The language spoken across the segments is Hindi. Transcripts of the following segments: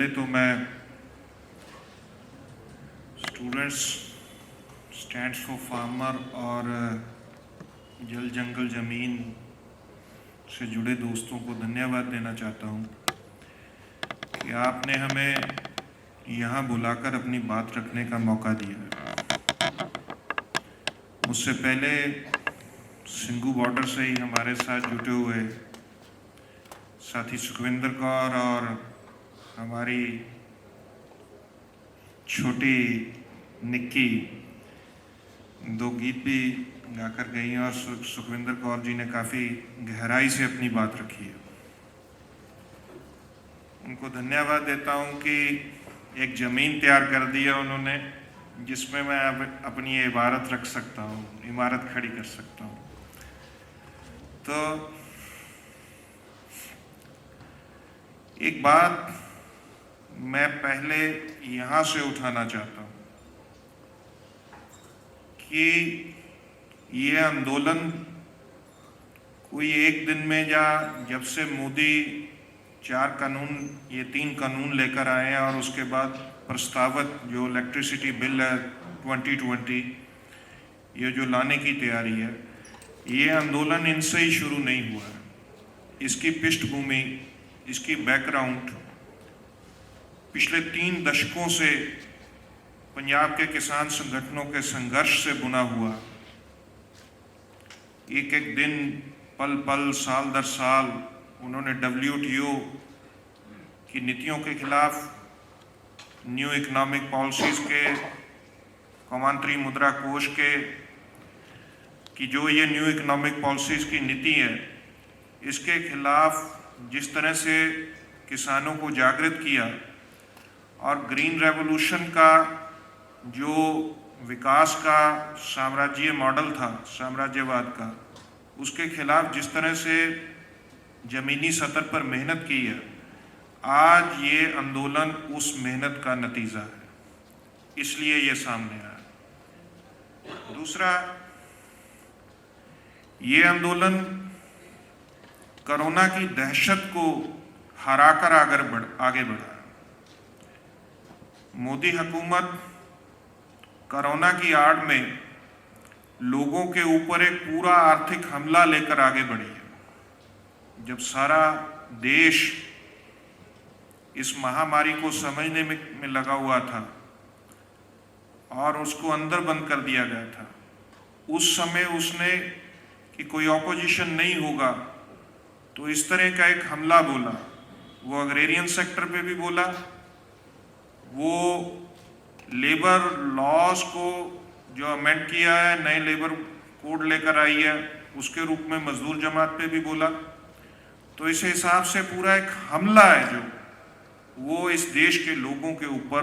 तो मैं स्टूडेंट्स स्टैंड्स फॉर फार्मर और जल जंगल ज़मीन से जुड़े दोस्तों को धन्यवाद देना चाहता हूँ कि आपने हमें यहाँ बुलाकर अपनी बात रखने का मौका दिया है। मुझसे पहले सिंगू बॉर्डर से ही हमारे साथ जुटे हुए साथी सुखविंदर कौर और हमारी छोटी निक्की दो गीत भी गाकर गई हैं और सुखविंदर कौर जी ने काफ़ी गहराई से अपनी बात रखी है। उनको धन्यवाद देता हूं कि एक ज़मीन तैयार कर दी है उन्होंने जिसमें मैं अपनी ये इमारत रख सकता हूं, इमारत खड़ी कर सकता हूं। तो एक बात मैं पहले यहाँ से उठाना चाहता हूँ कि ये आंदोलन कोई एक दिन में या जब से मोदी 3 कानून लेकर आए हैं और उसके बाद प्रस्तावित जो इलेक्ट्रिसिटी बिल है 2020 ये जो लाने की तैयारी है, ये आंदोलन इनसे ही शुरू नहीं हुआ है। इसकी पृष्ठभूमि, इसकी बैकग्राउंड पिछले 3 दशकों से पंजाब के किसान संगठनों के संघर्ष से बुना हुआ, एक एक दिन पल पल साल दर साल उन्होंने WTO की नीतियों के खिलाफ, न्यू इकोनॉमिक पॉलिसीज़ के, कौमांतरी मुद्रा कोष के कि जो ये न्यू इकोनॉमिक पॉलिसीज़ की नीति है इसके खिलाफ जिस तरह से किसानों को जागृत किया और ग्रीन रेवोल्यूशन का जो विकास का साम्राज्य मॉडल था, साम्राज्यवाद का, उसके खिलाफ जिस तरह से ज़मीनी सतह पर मेहनत की है, आज ये आंदोलन उस मेहनत का नतीजा है, इसलिए ये सामने आया। दूसरा, ये आंदोलन कोरोना की दहशत को हराकर आगे बढ़ा। मोदी हुकूमत कोरोना की आड़ में लोगों के ऊपर एक पूरा आर्थिक हमला लेकर आगे बढ़ी है। जब सारा देश इस महामारी को समझने में लगा हुआ था और उसको अंदर बंद कर दिया गया था, उस समय उसने कि कोई ऑपोजिशन नहीं होगा तो इस तरह का एक हमला बोला। वो एग्रेरियन सेक्टर पे भी बोला, वो लेबर लॉज को जो अमेंड किया है, नए लेबर कोड लेकर आई है, उसके रूप में मजदूर जमात पे भी बोला। तो इस हिसाब से पूरा एक हमला है जो वो इस देश के लोगों के ऊपर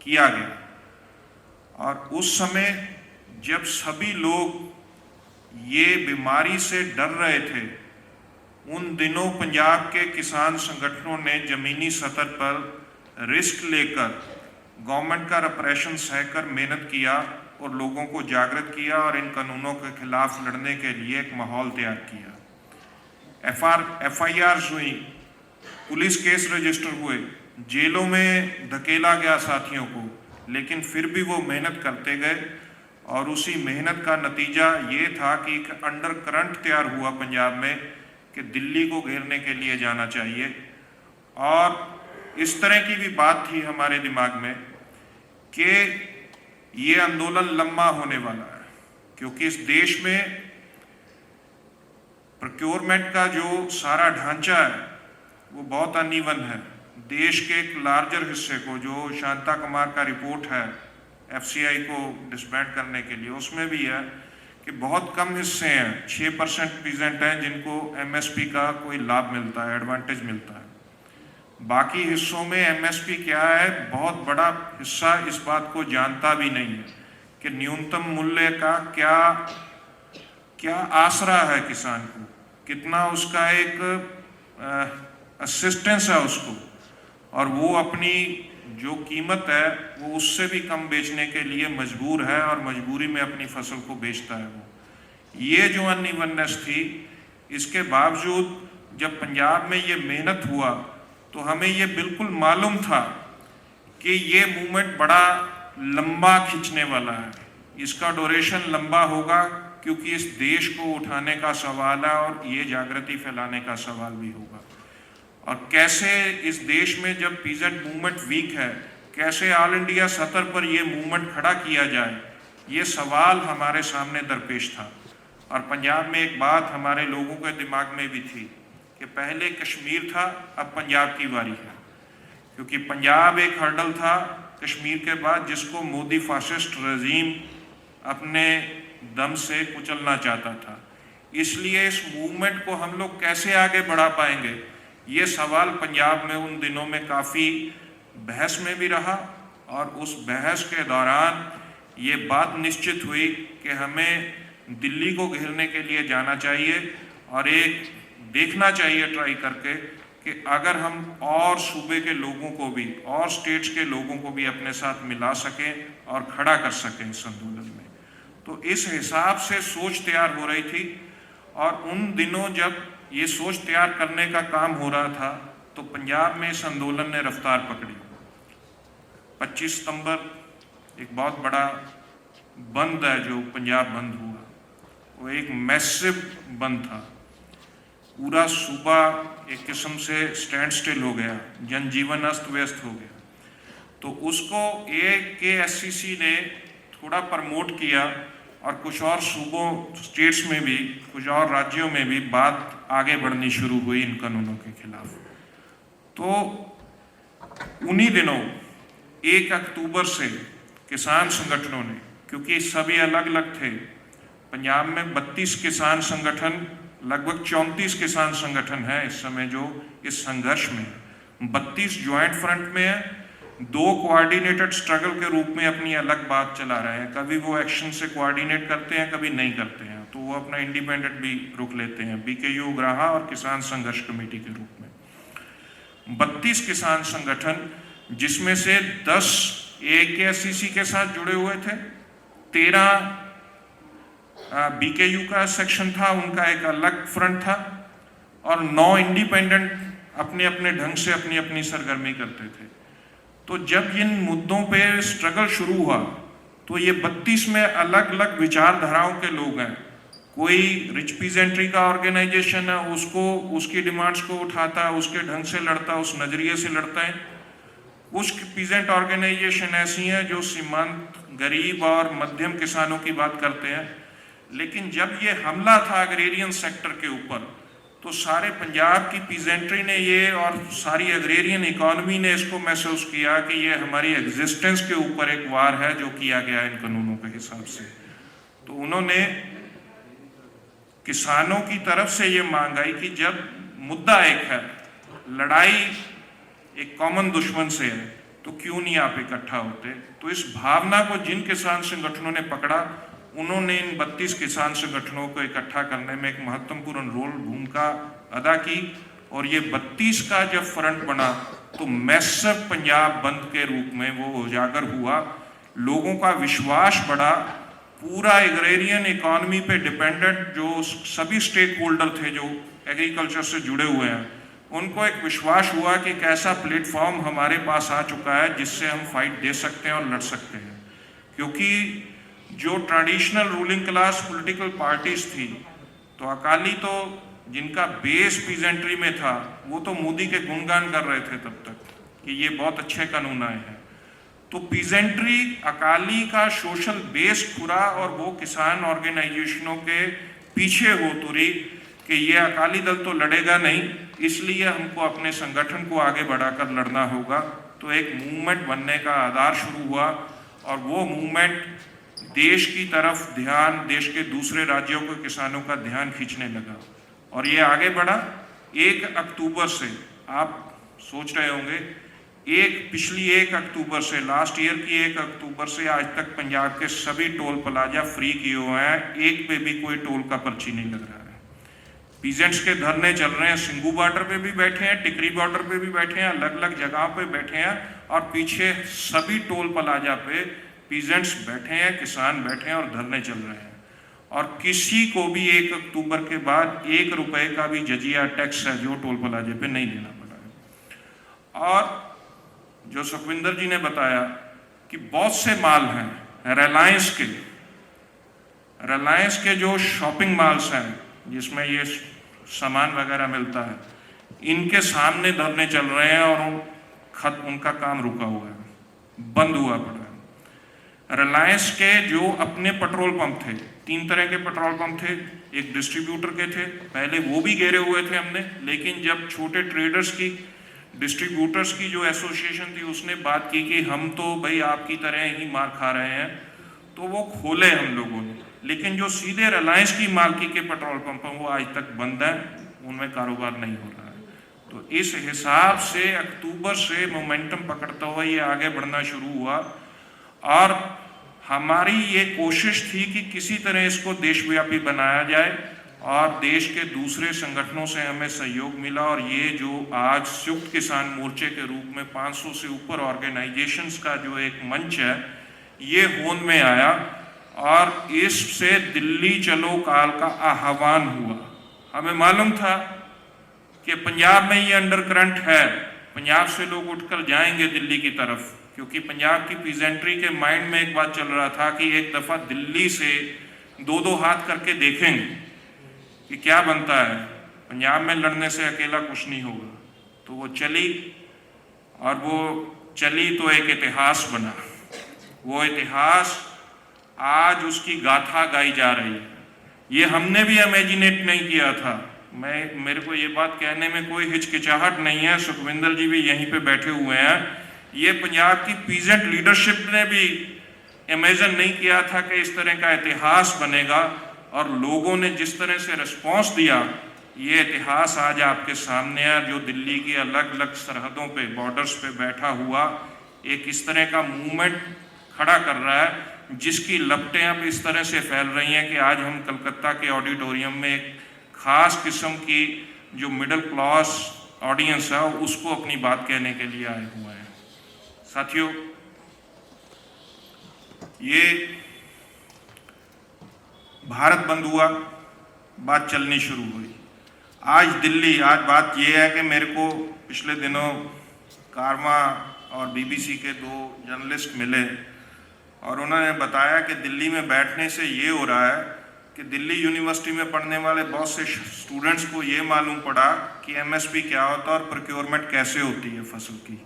किया गया। और उस समय जब सभी लोग ये बीमारी से डर रहे थे, उन दिनों पंजाब के किसान संगठनों ने ज़मीनी सतह पर रिस्क लेकर गवर्नमेंट का रिप्रेशन सहकर मेहनत किया और लोगों को जागृत किया और इन कानूनों के खिलाफ लड़ने के लिए एक माहौल तैयार किया। FIRs हुई, पुलिस केस रजिस्टर हुए, जेलों में धकेला गया साथियों को, लेकिन फिर भी वो मेहनत करते गए और उसी मेहनत का नतीजा ये था कि एक अंडर करंट तैयार हुआ पंजाब में कि दिल्ली को घेरने के लिए जाना चाहिए। और इस तरह की भी बात थी हमारे दिमाग में कि ये आंदोलन लंबा होने वाला है, क्योंकि इस देश में प्रोक्योरमेंट का जो सारा ढांचा है वो बहुत अनइवन है। देश के एक लार्जर हिस्से को, जो शांता कुमार का रिपोर्ट है FCI को डिसबैंड करने के लिए, उसमें भी है कि बहुत कम हिस्से हैं, 6% पीजेंट हैं जिनको MSP का कोई लाभ मिलता है, एडवांटेज मिलता है। बाकी हिस्सों में MSP क्या है, बहुत बड़ा हिस्सा इस बात को जानता भी नहीं है कि न्यूनतम मूल्य का क्या आसरा है किसान को, कितना उसका एक असिस्टेंस है उसको, और वो अपनी जो कीमत है वो उससे भी कम बेचने के लिए मजबूर है और मजबूरी में अपनी फसल को बेचता है। वो ये जो अनइवननेस थी, इसके बावजूद जब पंजाब में ये मेहनत हुआ तो हमें ये बिल्कुल मालूम था कि ये मूवमेंट बड़ा लंबा खींचने वाला है, इसका ड्यूरेशन लंबा होगा, क्योंकि इस देश को उठाने का सवाल है और ये जागृति फैलाने का सवाल भी होगा। और कैसे इस देश में जब पीजेंट मूवमेंट वीक है, कैसे ऑल इंडिया सतह पर ये मूवमेंट खड़ा किया जाए, ये सवाल हमारे सामने दरपेश था। और पंजाब में एक बात हमारे लोगों के दिमाग में भी थी कि पहले कश्मीर था, अब पंजाब की बारी है, क्योंकि पंजाब एक हर्डल था कश्मीर के बाद जिसको मोदी फासिस्ट रजीम अपने दम से कुचलना चाहता था। इसलिए इस मूवमेंट को हम लोग कैसे आगे बढ़ा पाएंगे, ये सवाल पंजाब में उन दिनों में काफ़ी बहस में भी रहा। और उस बहस के दौरान ये बात निश्चित हुई कि हमें दिल्ली को घेरने के लिए जाना चाहिए और एक देखना चाहिए ट्राई करके कि अगर हम और सूबे के लोगों को भी और स्टेट्स के लोगों को भी अपने साथ मिला सकें और खड़ा कर सकें इस आंदोलन में। तो इस हिसाब से सोच तैयार हो रही थी। और उन दिनों जब ये सोच तैयार करने का काम हो रहा था तो पंजाब में इस आंदोलन ने रफ्तार पकड़ी। 25 सितंबर एक बहुत बड़ा बंद है जो पंजाब बंद हुआ, वो एक मैसिव बंद था। पूरा सूबा एक किस्म से स्टैंड स्टिल हो गया, जनजीवन अस्त व्यस्त हो गया। तो उसको AKSCC ने थोड़ा प्रमोट किया और कुछ और सूबों स्टेट्स में भी, कुछ और राज्यों में भी बात आगे बढ़नी शुरू हुई इन कानूनों के खिलाफ। तो उन्हीं दिनों 1 अक्टूबर से किसान संगठनों ने, क्योंकि सभी अलग अलग थे, पंजाब में 32 किसान संगठन, लगभग 34 किसान संगठन है इस समय जो इस संघर्ष में, 32 ज्वाइंट फ्रंट में है, 2 कोऑर्डिनेटेड स्ट्रगल के रूप में अपनी अलग बात चला रहे हैं। कभी वो एक्शन से कोऑर्डिनेट करते हैं, कभी नहीं करते हैं, तो वो अपना इंडिपेंडेंट भी रुख लेते हैं, BKU उग्राहा और किसान संघर्ष कमेटी के रूप में। 32 किसान संगठन, जिसमें से 10 AKSCC के साथ जुड़े हुए थे, 13 BKU का सेक्शन था, उनका एक अलग फ्रंट था, और 9 इंडिपेंडेंट अपने अपने ढंग से अपनी अपनी सरगर्मी करते थे। तो जब इन मुद्दों पे स्ट्रगल शुरू हुआ तो ये 32 में अलग अलग विचारधाराओं के लोग हैं। कोई रिच पीजेंट्री का ऑर्गेनाइजेशन है, उसको उसकी डिमांड्स को उठाता है, उसके ढंग से लड़ता है, उस नज़रिए से लड़ता है। कुछ पीजेंट ऑर्गेनाइजेशन ऐसी हैं जो सीमांत गरीब और मध्यम किसानों की बात करते हैं। लेकिन जब ये हमला था अग्रेरियन सेक्टर के ऊपर, तो सारे पंजाब की पीजेंट्री ने ये और सारी अग्रेरियन इकोनॉमी ने इसको महसूस किया कि ये हमारी एग्जिस्टेंस के ऊपर एक वार है जो किया गया इन कानूनों के हिसाब से। तो उन्होंने किसानों की तरफ से ये मांग आई कि जब मुद्दा एक है, लड़ाई एक कॉमन दुश्मन से है, तो क्यों नहीं आप इकट्ठा होते। तो इस भावना को जिन किसान संगठनों ने पकड़ा, उन्होंने इन 32 किसान संगठनों को इकट्ठा करने में एक महत्वपूर्ण भूमिका अदा की। और ये 32 का जब फ्रंट बना तो मैसिव पंजाब बंद के रूप में वो उजागर हुआ। लोगों का विश्वास बढ़ा, पूरा एग्रेरियन इकोनॉमी पे डिपेंडेंट जो सभी स्टेक होल्डर थे जो एग्रीकल्चर से जुड़े हुए हैं, उनको एक विश्वास हुआ कि एक ऐसा प्लेटफॉर्म हमारे पास आ चुका है जिससे हम फाइट दे सकते हैं और लड़ सकते हैं। क्योंकि जो traditional ruling class political parties थी, तो अकाली तो जिनका बेस पीजेंट्री में था, वो तो मोदी के गुणगान कर रहे थे तब तक कि ये बहुत अच्छे कानून आए हैं। तो पीजेंट्री अकाली का सोशल बेस खुरा और वो किसान ऑर्गेनाइजेशनों के पीछे हो तुरी कि ये अकाली दल तो लड़ेगा नहीं, इसलिए हमको अपने संगठन को आगे बढ़ाकर लड़ना होगा। तो एक मूवमेंट बनने का आधार शुरू हुआ और वो मूवमेंट देश की तरफ ध्यान, देश के दूसरे राज्यों के किसानों का ध्यान खींचने लगा और ये आगे बढ़ा। 1 अक्टूबर से, आप सोच रहे होंगे, पिछली 1 अक्टूबर से, लास्ट ईयर की 1 अक्टूबर से आज तक पंजाब के सभी टोल प्लाजा फ्री किए हुए हैं। एक पे भी कोई टोल का पर्ची नहीं लग रहा है। पीजेंट्स के धरने चल रहे हैं, सिंगू बॉर्डर पे भी बैठे हैं, टिकरी बॉर्डर पे भी बैठे हैं, अलग अलग जगहों पे बैठे हैं और पीछे सभी टोल प्लाजा पे पीजेंट्स बैठे हैं, किसान बैठे हैं और धरने चल रहे हैं। और किसी को भी 1 अक्टूबर के बाद 1 रुपए का भी जजिया टैक्स है जो टोल प्लाजे पे नहीं देना पड़ा है। और जो सुखविंदर जी ने बताया कि बहुत से मॉल हैं रिलायंस के जो शॉपिंग मॉल्स हैं जिसमें ये सामान वगैरह मिलता है, इनके सामने धरने चल रहे हैं और उनका काम रुका हुआ है, बंद हुआ पड़ा है। रिलायंस के जो अपने पेट्रोल पंप थे, 3 तरह के पेट्रोल पंप थे, एक डिस्ट्रीब्यूटर के थे, पहले वो भी घेरे हुए थे हमने, लेकिन जब छोटे ट्रेडर्स की, डिस्ट्रीब्यूटर्स की जो एसोसिएशन थी उसने बात की कि हम तो भाई आपकी तरह ही मार खा रहे हैं, तो वो खोले हम लोगों ने। लेकिन जो सीधे रिलायंस की मालकी के पेट्रोल पंप हैं वो आज तक बंद है, उनमें कारोबार नहीं हो रहा है। तो इस हिसाब से अक्टूबर से मोमेंटम पकड़ता हुआ ये आगे बढ़ना शुरू हुआ और हमारी ये कोशिश थी कि किसी तरह इसको देशव्यापी बनाया जाए और देश के दूसरे संगठनों से हमें सहयोग मिला और ये जो आज संयुक्त किसान मोर्चे के रूप में 500 से ऊपर ऑर्गेनाइजेशंस का जो एक मंच है ये होंद में आया और इससे दिल्ली चलो काल का आह्वान हुआ। हमें मालूम था कि पंजाब में ये अंडरकरंट है, पंजाब से लोग उठकर जाएंगे दिल्ली की तरफ, क्योंकि पंजाब की पीजेंट्री के माइंड में एक बात चल रहा था कि एक दफ़ा दिल्ली से 2-2 हाथ करके देखेंगे कि क्या बनता है, पंजाब में लड़ने से अकेला कुछ नहीं होगा। तो वो चली और वो चली तो एक इतिहास बना। वो इतिहास आज उसकी गाथा गाई जा रही है। ये हमने भी इमेजिनेट नहीं किया था। मेरे को ये बात कहने में कोई हिचकिचाहट नहीं है, सुखविंदर जी भी यहीं पे बैठे हुए हैं। ये पंजाब की पीजेंट लीडरशिप ने भी इमेजिन नहीं किया था कि इस तरह का इतिहास बनेगा और लोगों ने जिस तरह से रिस्पॉन्स दिया, ये इतिहास आज आपके सामने है, जो दिल्ली की अलग अलग सरहदों पे, बॉर्डर्स पे बैठा हुआ एक इस तरह का मूवमेंट खड़ा कर रहा है जिसकी लपटें अब इस तरह से फैल रही हैं कि आज हम कलकत्ता के ऑडिटोरियम में एक खास किस्म की जो मिडिल क्लास ऑडियंस है उसको अपनी बात कहने के लिए आए हुए हैं। साथियों, ये भारत बंद हुआ, बात चलनी शुरू हुई। आज बात ये है कि मेरे को पिछले दिनों कारमा और बीबीसी के 2 जर्नलिस्ट मिले और उन्होंने बताया कि दिल्ली में बैठने से ये हो रहा है कि दिल्ली यूनिवर्सिटी में पढ़ने वाले बहुत से स्टूडेंट्स को ये मालूम पड़ा कि एमएसपी क्या होता है और प्रोक्योरमेंट कैसे होती है फसल की।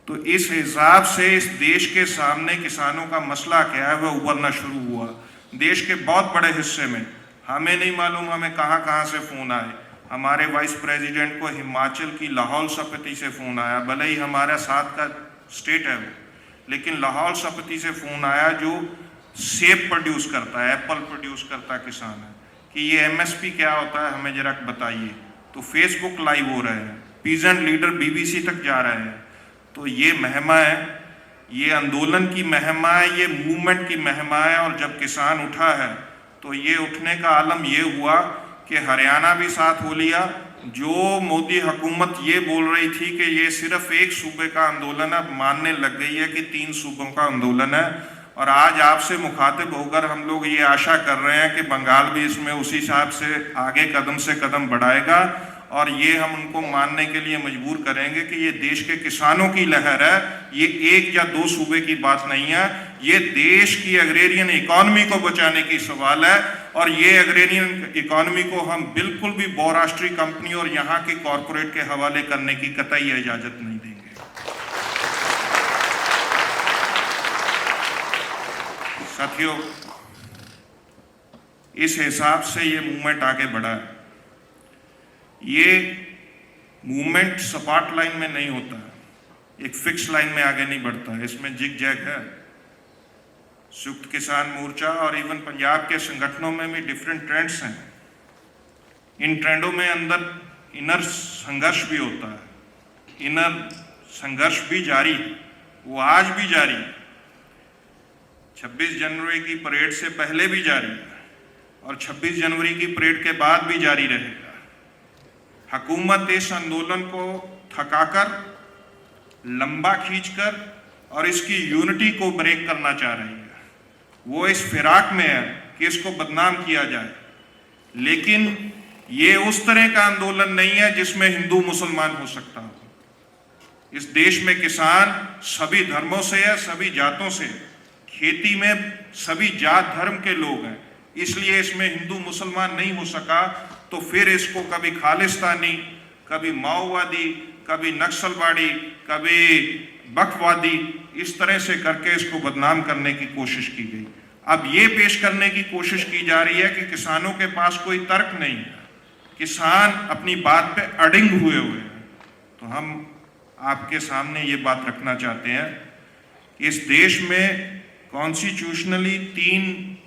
तो इस हिसाब से इस देश के सामने किसानों का मसला क्या है वह उभरना शुरू हुआ। देश के बहुत बड़े हिस्से में हमें नहीं मालूम हमें कहाँ कहाँ से फ़ोन आए। हमारे वाइस प्रेसिडेंट को हिमाचल की लाहौल स्पीति से फ़ोन आया, भले ही हमारा साथ का स्टेट है वो, लेकिन लाहौल स्पीति से फ़ोन आया जो सेब प्रोड्यूस करता है, एप्पल प्रोड्यूस करता किसान है, कि ये एमएसपी क्या होता है हमें जरा बताइए। तो फेसबुक लाइव हो रहे हैं, पीजेंट लीडर बीबीसी तक जा रहे हैं। तो ये महिमा है, ये आंदोलन की महिमा है, ये मूवमेंट की महिमा है। और जब किसान उठा है तो ये उठने का आलम ये हुआ कि हरियाणा भी साथ हो लिया। जो मोदी हुकूमत ये बोल रही थी कि ये सिर्फ एक सूबे का आंदोलन है, मानने लग गई है कि 3 सूबों का आंदोलन है। और आज आपसे मुखातिब होकर हम लोग ये आशा कर रहे हैं कि बंगाल भी इसमें उसी हिसाब से आगे कदम से कदम बढ़ाएगा और ये हम उनको मानने के लिए मजबूर करेंगे कि ये देश के किसानों की लहर है, ये 1 या 2 सूबे की बात नहीं है, ये देश की एग्रेरियन इकोनॉमी को बचाने की सवाल है। और ये एग्रेरियन इकोनॉमी को हम बिल्कुल भी बहुराष्ट्रीय कंपनी और यहाँ के कॉरपोरेट के हवाले करने की कतई इजाजत नहीं देंगे। साथियों, इस हिसाब से ये मूवमेंट आगे बढ़ा है। ये मूवमेंट सपाट लाइन में नहीं होता है, एक फिक्स लाइन में आगे नहीं बढ़ता है, इसमें जिग जैग है। संयुक्त किसान मोर्चा और इवन पंजाब के संगठनों में भी डिफरेंट ट्रेंड्स हैं। इन ट्रेंडों में अंदर इनर संघर्ष भी होता है, इनर संघर्ष भी जारी है, वो आज भी जारी है, 26 जनवरी की परेड से पहले भी जारी है और 26 जनवरी की परेड के बाद भी जारी रहेगा। हुकूमत इस आंदोलन को थकाकर, लंबा खींचकर और इसकी यूनिटी को ब्रेक करना चाह रही है। वो इस फिराक में है कि इसको बदनाम किया जाए, लेकिन ये उस तरह का आंदोलन नहीं है जिसमें हिंदू मुसलमान हो सकता हो। इस देश में किसान सभी धर्मों से है, सभी जातों से, खेती में सभी जात धर्म के लोग हैं, इसलिए इसमें हिंदू मुसलमान नहीं हो सका। तो फिर इसको कभी खालिस्तानी, कभी माओवादी, कभी नक्सलवादी, कभी बकवादी, इस तरह से करके इसको बदनाम करने की कोशिश की गई। अब ये पेश करने की कोशिश की जा रही है कि किसानों के पास कोई तर्क नहीं है, किसान अपनी बात पे अडिंग हुए हैं। तो हम आपके सामने ये बात रखना चाहते हैं कि इस देश में कॉन्स्टिट्यूशनली 3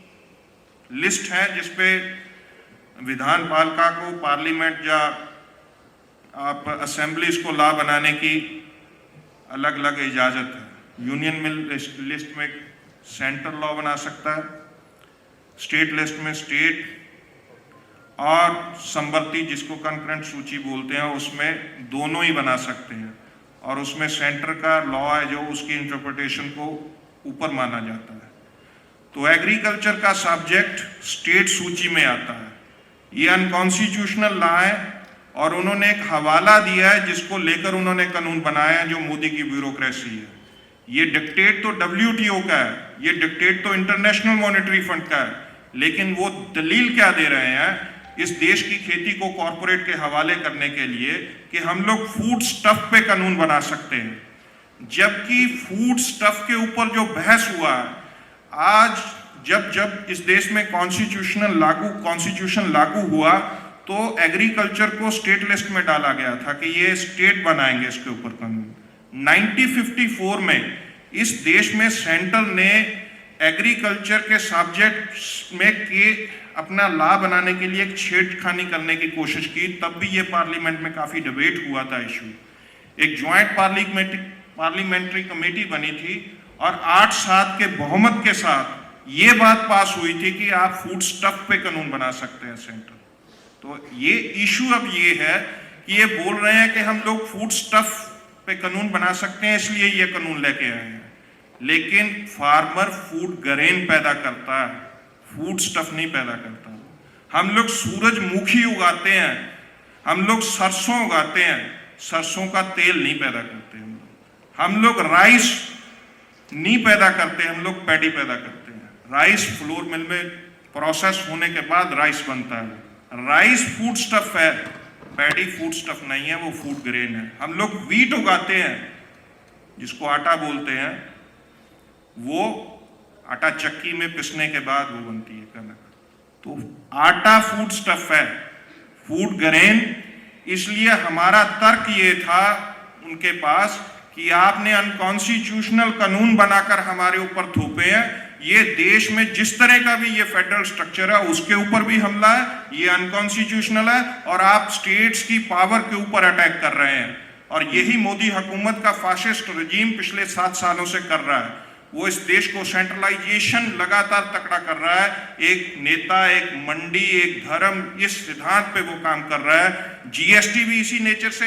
लिस्ट है जिसपे विधान पालिका को, पार्लियामेंट या आप असेंबलीज को लॉ बनाने की अलग अलग इजाज़त है। यूनियन में लिस्ट में सेंट्रल लॉ बना सकता है, स्टेट लिस्ट में स्टेट, और संवर्ती जिसको कंकरेंट सूची बोलते हैं उसमें दोनों ही बना सकते हैं। और उसमें सेंटर का लॉ है जो उसकी इंटरप्रिटेशन को ऊपर माना जाता है। तो एग्रीकल्चर का सब्जेक्ट स्टेट सूची में आता है, ये अनकॉन्स्टिट्यूशनल लॉ है। और उन्होंने एक हवाला दिया है जिसको लेकर उन्होंने कानून बनाया है, जो मोदी की ब्यूरोक्रेसी है। ये डिक्टेट तो WTO का है, ये डिक्टेट तो इंटरनेशनल मॉनेटरी फंड का है, लेकिन वो दलील क्या दे रहे हैं इस देश की खेती को कॉरपोरेट के हवाले करने के लिए कि हम लोग फूड स्टफ पे कानून बना सकते हैं। जबकि फूड स्टफ के ऊपर जो बहस हुआ है, आज जब इस देश में कॉन्स्टिट्यूशन लागू हुआ तो एग्रीकल्चर को स्टेट लिस्ट में डाला गया था कि ये स्टेट बनाएंगे इसके ऊपर कानून। 1954 में इस देश में सेंट्रल ने एग्रीकल्चर के सब्जेक्ट में के अपना लॉ बनाने के लिए एक छेड़खानी करने की कोशिश की। तब भी ये पार्लियामेंट में काफी डिबेट हुआ था इशू। एक ज्वाइंट पार्लियामेंट्री कमेटी बनी थी और 8-7 के बहुमत के साथ ये बात पास हुई थी कि आप फूड स्टफ पे कानून बना सकते हैं सेंट्रल। तो ये इशू अब ये है कि ये बोल रहे हैं कि हम लोग फूड स्टफ पे कानून बना सकते हैं, इसलिए ये कानून लेके आए हैं। लेकिन फार्मर फूड ग्रेन पैदा करता है, फूड स्टफ नहीं पैदा करता। हम लोग सूरजमुखी उगाते हैं, हम लोग सरसों उगाते हैं, सरसों का तेल नहीं पैदा करते। हम लोग राइस नहीं पैदा करते, हम लोग पैडी पैदा करते हैं। राइस फ्लोर मिल में प्रोसेस होने के बाद राइस बनता है। राइस फूड स्टफ है, पैडी फूड स्टफ नहीं है, वो फूड ग्रेन है। हम लोग वीट उगाते हैं जिसको आटा बोलते हैं, वो आटा चक्की में पिसने के बाद वो बनती है कनक। तो आटा फूड स्टफ है, फूड ग्रेन। इसलिए हमारा तर्क ये था उनके पास कि आपने अनकॉन्स्टिट्यूशनल कानून बनाकर हमारे ऊपर थोपे हैं। ये देश में जिस तरह का भी ये फेडरल स्ट्रक्चर है उसके ऊपर भी हमला है, ये अनकॉन्स्टिट्यूशनल है और आप स्टेट्स की पावर के ऊपर अटैक कर रहे हैं। और यही मोदी हुकूमत का फाशिस्ट रजीम पिछले 7 सालों से कर रहा है। वो इस देश को सेंट्रलाइजेशन लगातार तकड़ा कर रहा है। एक नेता, एक मंडी, एक धर्म, इस सिद्धांत पे वो काम कर रहा है। GST भी इसी नेचर से